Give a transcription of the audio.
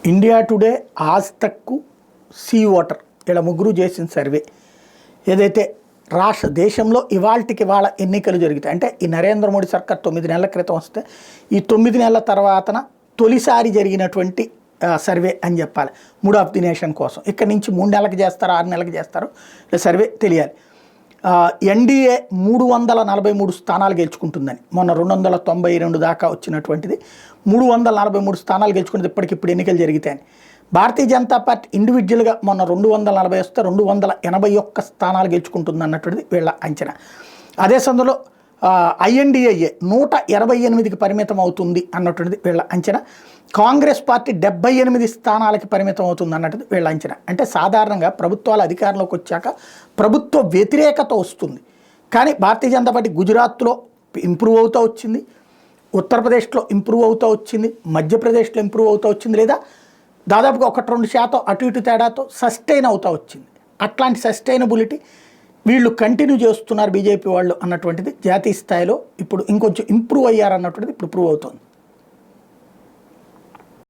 India today, ఆజ్ తక్, see voter ఇలా ముగ్గురు చేసిన సర్వే ఏదైతే దేశంలో ఇవాళకి వాళ్ళ ఎన్నికలు జరుగుతాయి అంటే ఈ నరేంద్ర మోడీ సర్కార్ 9 నెలల క్రితం వస్తే ఈ 9 నెలల తర్వాతన తొలిసారి జరిగినటువంటి సర్వే అని చెప్పాలి. మూడ్ ఆఫ్ ది నేషన్ కోసం ఇక్కడి నుంచి 3 నెలలకు చేస్తారో 6 నెలలకు చేస్తారో సర్వే తెలియాలి. ఎన్డీఏ 343 స్థానాలు గెలుచుకుంటుందని మొన్న 292 దాకా వచ్చినటువంటిది 343 స్థానాలు గెలుచుకునేది ఇప్పటికిప్పుడు ఎన్నికలు జరిగితాయని. భారతీయ జనతా పార్టీ ఇండివిజువల్గా మొన్న 240 వస్తే 281 స్థానాలు గెలుచుకుంటుంది అన్నటువంటిది వీళ్ళ అంచనా. అదే సందులో ఐఎన్డీఏ 128కి పరిమితం అవుతుంది అన్నటువంటిది వీళ్ళ అంచనా. కాంగ్రెస్ పార్టీ 78 స్థానాలకి పరిమితం అవుతుంది అన్నట్టుది వీళ్ళ అంచనా. అంటే సాధారణంగా ప్రభుత్వాలు అధికారంలోకి వచ్చాక ప్రభుత్వ వ్యతిరేకత వస్తుంది. కానీ భారతీయ జనతా పార్టీ గుజరాత్లో ఇంప్రూవ్ అవుతూ వచ్చింది, ఉత్తరప్రదేశ్లో ఇంప్రూవ్ అవుతూ వచ్చింది, మధ్యప్రదేశ్లో ఇంప్రూవ్ అవుతూ వచ్చింది, లేదా దాదాపుగా 1-2% అటు ఇటు తేడాతో సస్టైన్ అవుతూ వచ్చింది. అట్లాంటి సస్టైనబిలిటీ వీళ్ళు కంటిన్యూ చేస్తున్నారు బీజేపీ వాళ్ళు అన్నటువంటిది జాతీయ స్థాయిలో ఇప్పుడు ఇంకొంచెం ఇంప్రూవ్ అయ్యారన్నటువంటిది ఇప్పుడు ప్రూవ్ అవుతుంది.